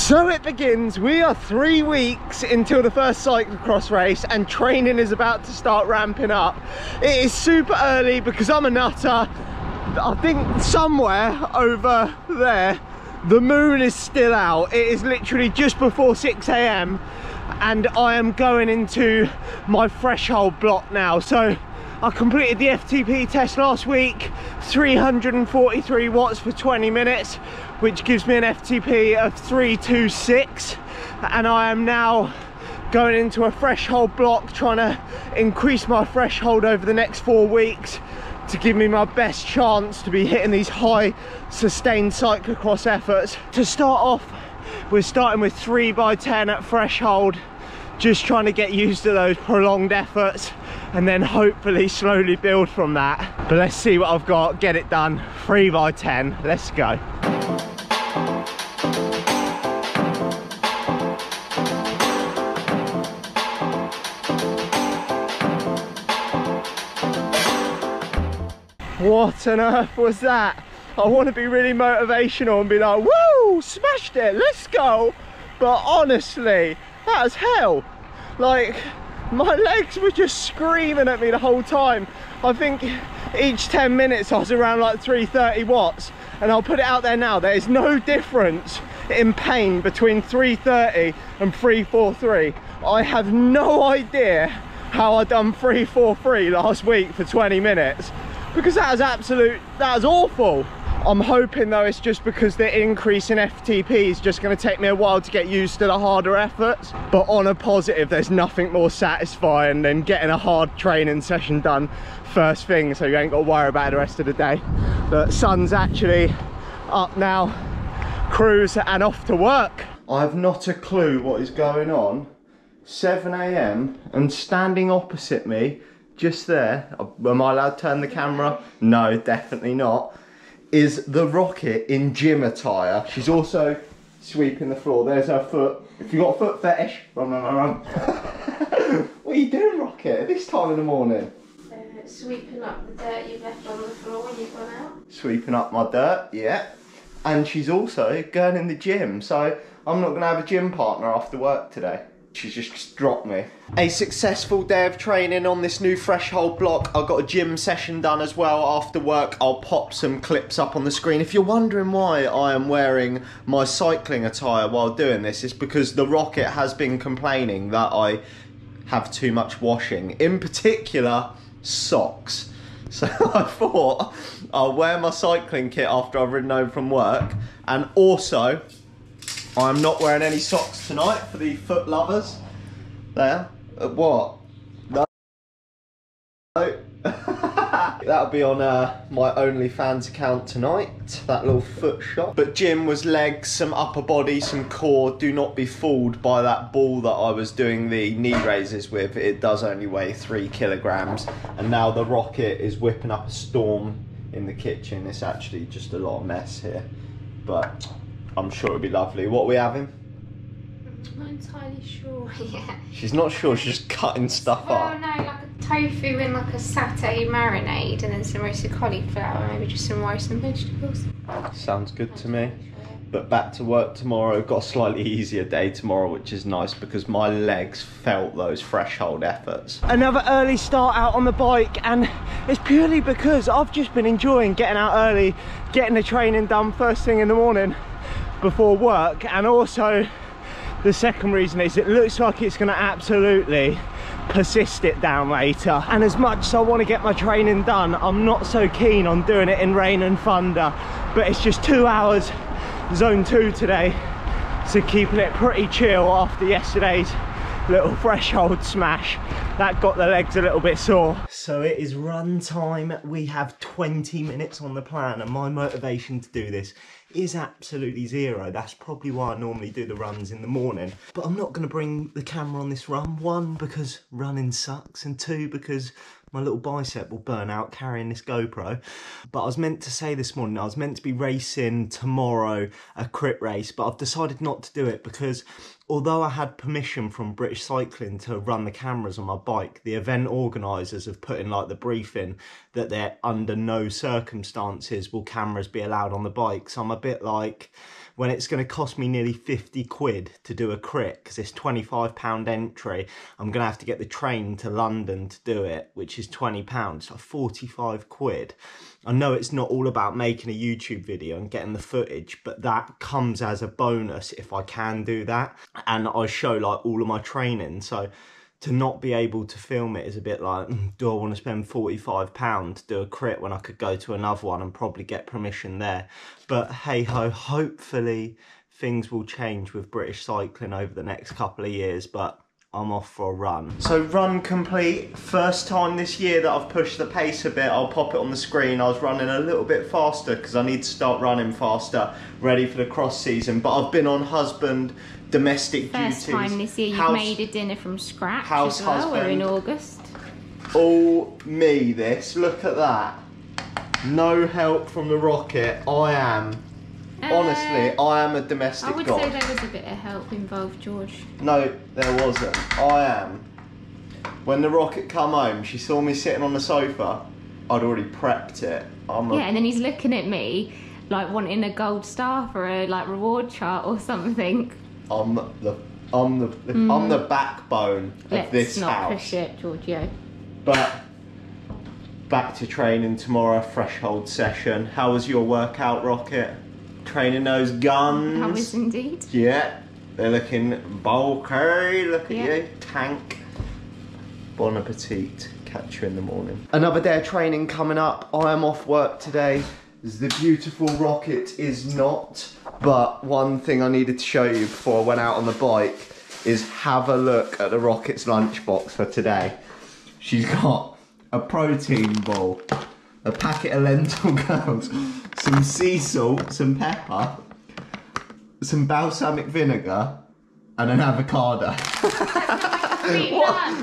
So it begins. We are 3 weeks until the first cyclocross race and training is about to start ramping up. It is super early because I'm a nutter. I think somewhere over there the moon is still out. It is literally just before 6 AM and I am going into my threshold block now. So I completed the FTP test last week, 343 watts for 20 minutes, which gives me an FTP of 326, and I am now going into a threshold block, trying to increase my threshold over the next 4 weeks to give me my best chance to be hitting these high sustained cyclocross efforts. To start off, we're starting with 3x10 at threshold, just trying to get used to those prolonged efforts and then hopefully slowly build from that. But let's see what I've got, get it done. 3x10, let's go. What on earth was that? I want to be really motivational and be like, woo, smashed it, let's go. But honestly, that was hell. Like, my legs were just screaming at me the whole time. I think each 10 minutes I was around like 330 watts. And I'll put it out there now, there is no difference in pain between 330 and 343. I have no idea how I done 343 last week for 20 minutes. Because that was awful. I'm hoping though it's just because the increase in FTP is just going to take me a while to get used to the harder efforts. But on a positive, there's nothing more satisfying than getting a hard training session done first thing, so you ain't got to worry about it the rest of the day. The sun's actually up now, cruise and off to work. I have not a clue what is going on. 7 AM and standing opposite me, just there, am I allowed to turn the camera? No, definitely not. Is the Rocket in gym attire. She's also sweeping the floor. There's her foot. If you've got a foot fetish, run, run, run, run. What are you doing, Rocket, at this time in the morning? Sweeping up the dirt you've left on the floor when you've gone out. Sweeping up my dirt, yeah. And she's also going in the gym, so I'm not going to have a gym partner after work today. She's just dropped me. A successful day of training on this new threshold block. I got a gym session done as well after work. I'll pop some clips up on the screen. If you're wondering why I am wearing my cycling attire while doing this, it's because the Rocket has been complaining that I have too much washing. In particular, socks. So I thought I'll wear my cycling kit after I've ridden home from work, and also I'm not wearing any socks tonight for the foot lovers. There. What? No. That'll be on my OnlyFans account tonight, that little foot shot. But gym was legs, some upper body, some core. Do not be fooled by that ball that I was doing the knee raises with. It does only weigh 3 kilograms. And now the Rocket is whipping up a storm in the kitchen. It's actually just a lot of mess here, but I'm sure it'll be lovely. What are we having? I'm not entirely sure yet. She's not sure, she's just cutting stuff up. Oh no, like a tofu in like a satay marinade and then some roasted cauliflower, maybe just some rice and vegetables. Sounds good to me. But back to work tomorrow. Got a slightly easier day tomorrow, which is nice because my legs felt those threshold efforts. Another early start out on the bike, and it's purely because I've just been enjoying getting out early, getting the training done first thing in the morning before work. And also the second reason is it looks like it's going to absolutely persist it down later, and as much as I want to get my training done, I'm not so keen on doing it in rain and thunder. But it's just 2 hours zone 2 today, so keeping it pretty chill after yesterday's little threshold smash that got the legs a little bit sore. So it is run time. We have 20 minutes on the plan, and my motivation to do this is absolutely zero. That's probably why I normally do the runs in the morning. But I'm not going to bring the camera on this run. 1, because running sucks, and 2, because my little bicep will burn out carrying this GoPro. But I was meant to say this morning, I was meant to be racing tomorrow a crit race, but I've decided not to do it because although I had permission from British Cycling to run the cameras on my bike, the event organisers have put in like the briefing that they're under no circumstances will cameras be allowed on the bike. So I'm a bit like, when it's going to cost me nearly 50 quid to do a crit, because it's £25 entry, I'm going to have to get the train to London to do it, which is £20, so 45 quid. I know it's not all about making a YouTube video and getting the footage, but that comes as a bonus if I can do that. And I show like all of my training, so to not be able to film it is a bit like, do I want to spend £45 to do a crit when I could go to another one and probably get permission there? But hey ho, hopefully things will change with British Cycling over the next couple of years, but I'm off for a run. So run complete, first time this year that I've pushed the pace a bit. I'll pop it on the screen. I was running a little bit faster because I need to start running faster, ready for the cross season, but I've been on husband, domestic duties. First time this year you've made a dinner from scratch house as well. husband. We're in August. All me this, look at that. No help from the rocket. Honestly, I am a domestic god. I would say there was a bit of help involved, George. No, there wasn't. When the rocket come home, she saw me sitting on the sofa, I'd already prepped it. Yeah, and then he's looking at me like wanting a gold star for a like reward chart or something. I'm the backbone of this house. Let's not push it, Giorgio. But back to training tomorrow, threshold session. How was your workout, Rocket? Training those guns? How was indeed. Yeah, they're looking bulky. Look at you, tank. Bon appetit. Catch you in the morning. Another day of training coming up. I am off work today. The beautiful Rocket is not. But one thing I needed to show you before I went out on the bike is have a look at the Rocket's lunchbox for today. She's got a protein ball, a packet of lentil curls, some sea salt, some pepper, some balsamic vinegar, and an avocado.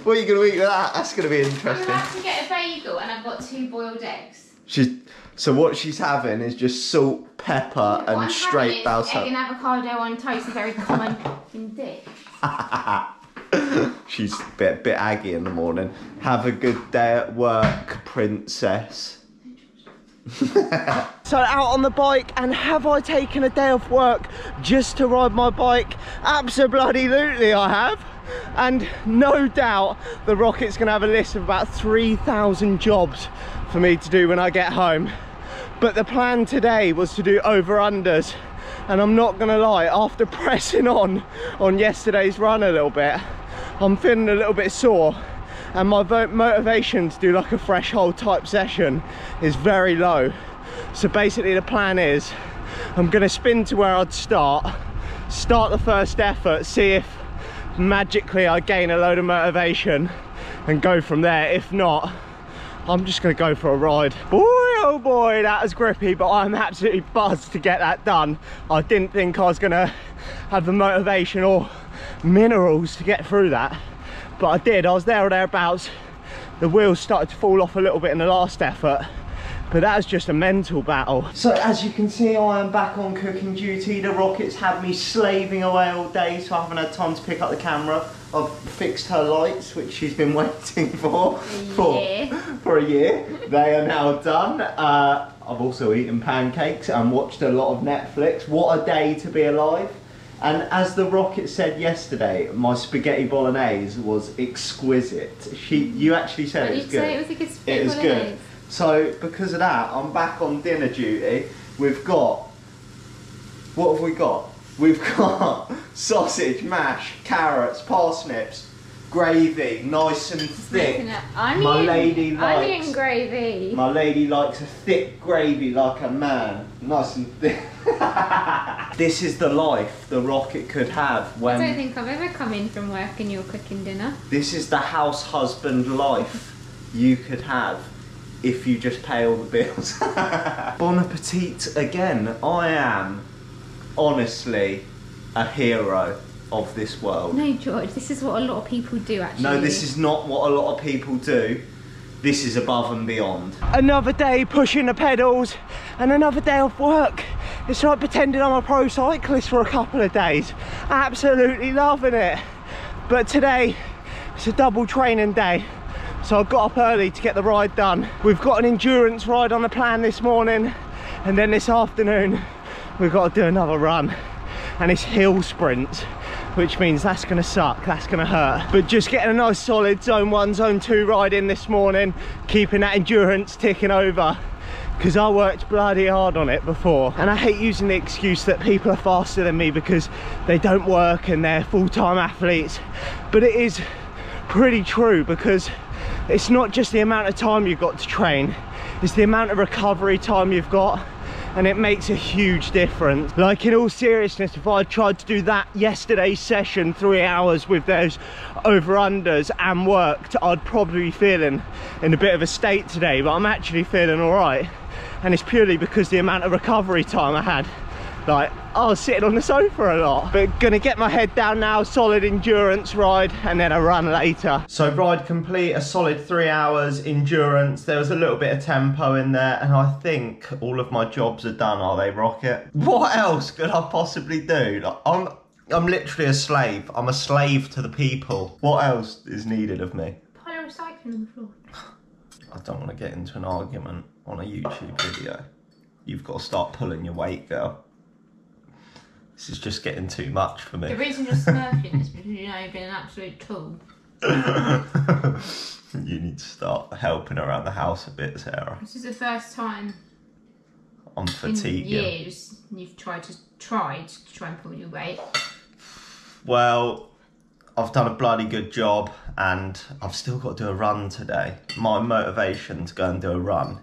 What are you going to eat with that? That's going to be interesting. I'm about to get a bagel and I've got 2 boiled eggs. So what she's having is just salt, pepper, and straight balsamic. Egg and avocado on toast, a very common dish. She's a bit aggy in the morning. Have a good day at work, princess. So out on the bike, and have I taken a day off work just to ride my bike? Abso-bloody-lutely I have. And no doubt the Rocket's gonna have a list of about 3,000 jobs for me to do when I get home. But the plan today was to do over-unders, and I'm not gonna lie, after pressing on yesterday's run a little bit, I'm feeling a little bit sore, and my motivation to do like a threshold type session is very low. So basically the plan is I'm gonna spin to where I'd start the first effort, see if magically I gain a load of motivation and go from there. If not, I'm just gonna go for a ride. Boy, oh boy, that was grippy, but I'm absolutely buzzed to get that done. I didn't think I was gonna have the motivation or minerals to get through that, but I did. I was there or thereabouts. The wheels started to fall off a little bit in the last effort, but that was just a mental battle. So as you can see, I am back on cooking duty. The Rocket's had me slaving away all day, so I haven't had time to pick up the camera. I've fixed her lights, which she's been waiting for a year. They are now done. I've also eaten pancakes and watched a lot of Netflix. What a day to be alive. And as the Rocket said yesterday, my spaghetti bolognese was exquisite. You actually said it was good. It was a good spaghetti bolognese. It was good. So because of that, I'm back on dinner duty. We've got, what have we got? We've got sausage, mash, carrots, parsnips, gravy, nice and thick. My lady likes gravy. My lady likes a thick gravy like a man, nice and thick. This is the life the Rocket could have when. I don't think I've ever come in from work and you're cooking dinner. This is the house husband life you could have if you just pay all the bills. Bon appetit again. I am honestly a hero of this world. No, George, this is what a lot of people do actually. No, this is not what a lot of people do. This is above and beyond. Another day pushing the pedals and another day off work. It's like pretending I'm a pro cyclist for a couple of days. Absolutely loving it. But today, it's a double training day. So I got up early to get the ride done. We've got an endurance ride on the plan this morning. And then this afternoon, we've got to do another run. And it's hill sprints, which means that's gonna suck, that's gonna hurt. But just getting a nice solid zone 1, zone 2 ride in this morning, keeping that endurance ticking over, because I worked bloody hard on it before. And I hate using the excuse that people are faster than me because they don't work and they're full-time athletes. But it is pretty true, because it's not just the amount of time you've got to train, it's the amount of recovery time you've got, and it makes a huge difference. Like, in all seriousness, if I tried to do that yesterday's session, 3 hours with those over-unders and worked, I'd probably be feeling in a bit of a state today, but I'm actually feeling all right. And it's purely because the amount of recovery time I had. Like, I was sitting on the sofa a lot. But gonna get my head down now, solid endurance ride, and then a run later. So ride complete, a solid 3 hours endurance. There was a little bit of tempo in there, and I think all of my jobs are done, are they, Rocket? What else could I possibly do? Like, I'm literally a slave. I'm a slave to the people. What else is needed of me? Pile of recycling on the floor. I don't want to get into an argument on a YouTube video. You've got to start pulling your weight, girl. This is just getting too much for me. The reason you're smirking is because you know you've been an absolute tool. You need to start helping around the house a bit, Sarah. This is the first time I'm fatigued. in years you've tried to try and pull your weight. Well, I've done a bloody good job, and I've still got to do a run today. My motivation to go and do a run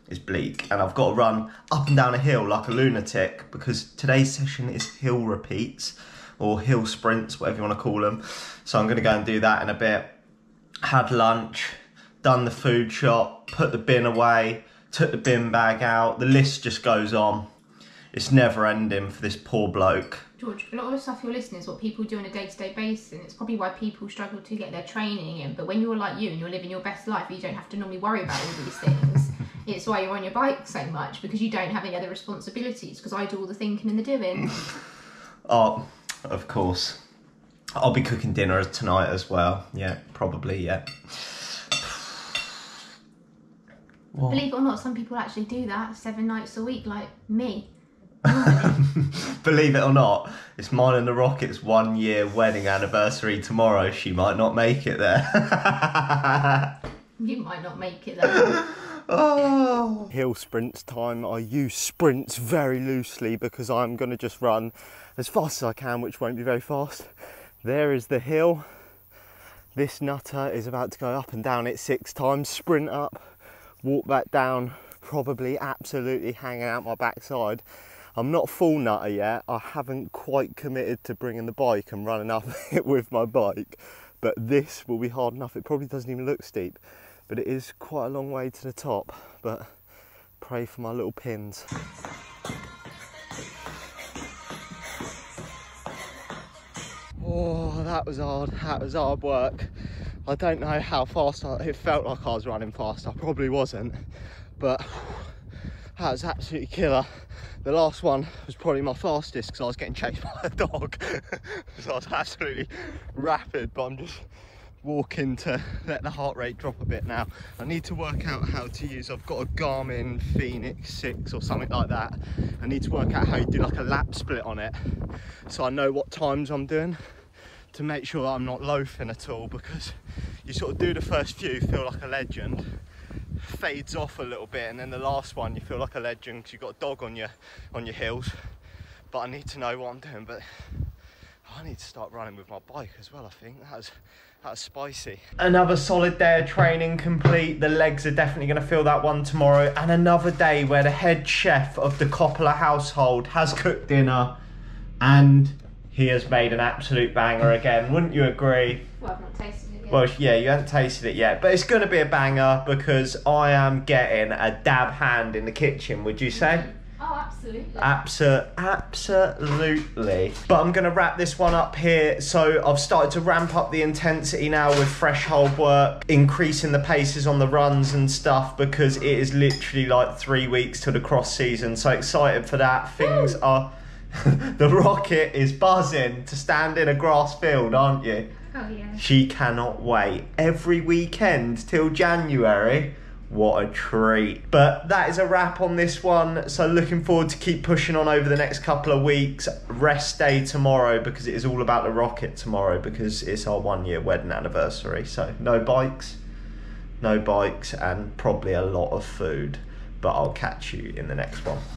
is bleak, and I've got to run up and down a hill like a lunatic, because today's session is hill repeats or hill sprints, whatever you want to call them. So I'm going to go and do that in a bit. Had lunch, done the food shop, put the bin away, took the bin bag out. The list just goes on. It's never ending for this poor bloke. George, a lot of the stuff you're listening is what people do on a day-to-day basis, and it's probably why people struggle to get their training in. But when you're like you and you're living your best life, you don't have to normally worry about all these things. It's why you're on your bike so much, because you don't have any other responsibilities, because I do all the thinking and the doing. Oh, of course. I'll be cooking dinner tonight as well. Yeah, probably, yeah. What? Believe it or not, some people actually do that 7 nights a week, like me. Believe it or not, it's mine and the Rocket's 1 year wedding anniversary tomorrow. She might not make it there. You might not make it there. Oh. Hill sprints time. I use sprints very loosely because I'm going to just run as fast as I can, which won't be very fast. There is the hill. This nutter is about to go up and down it 6 times. Sprint up, walk back down, probably absolutely hanging out my backside. I'm not full nutter yet. I haven't quite committed to bringing the bike and running up it with my bike, but this will be hard enough. It probably doesn't even look steep, but it is quite a long way to the top. But pray for my little pins. Oh, that was hard. That was hard work. I don't know how fast it felt like I was running fast. I probably wasn't, but that was absolutely killer. The last one was probably my fastest because I was getting chased by a dog. So I was absolutely rapid, but I'm just walking to let the heart rate drop a bit now. I need to work out how to use, I've got a Garmin Phoenix 6 or something like that. I need to work out how you do like a lap split on it, so I know what times I'm doing, to make sure that I'm not loafing at all, because you sort of do the first few, feel like a legend, fades off a little bit, and then the last one you feel like a legend because you've got a dog on your heels. But I need to know what I'm doing. But I need to start running with my bike as well. I think that was spicy. Another solid day of training complete. The legs are definitely going to feel that one tomorrow, and another day where the head chef of the Coppola household has cooked dinner, and he has made an absolute banger again. Wouldn't you agree? Well, I've not tasted it yet. Well, yeah, you haven't tasted it yet, but it's going to be a banger because I am getting a dab hand in the kitchen, would you say? Oh, absolutely. Absolutely. But I'm going to wrap this one up here. So I've started to ramp up the intensity now with threshold work, increasing the paces on the runs and stuff, because it is literally like 3 weeks to the cross season. So excited for that. Things are... The rocket is buzzing to stand in a grass field, aren't you? Oh yeah. She cannot wait. Every weekend till January. What a treat. But that is a wrap on this one. So looking forward to keep pushing on over the next couple of weeks. Rest day tomorrow, because it is all about the rocket tomorrow, because it's our 1 year wedding anniversary. So no bikes, and probably a lot of food. But I'll catch you in the next one.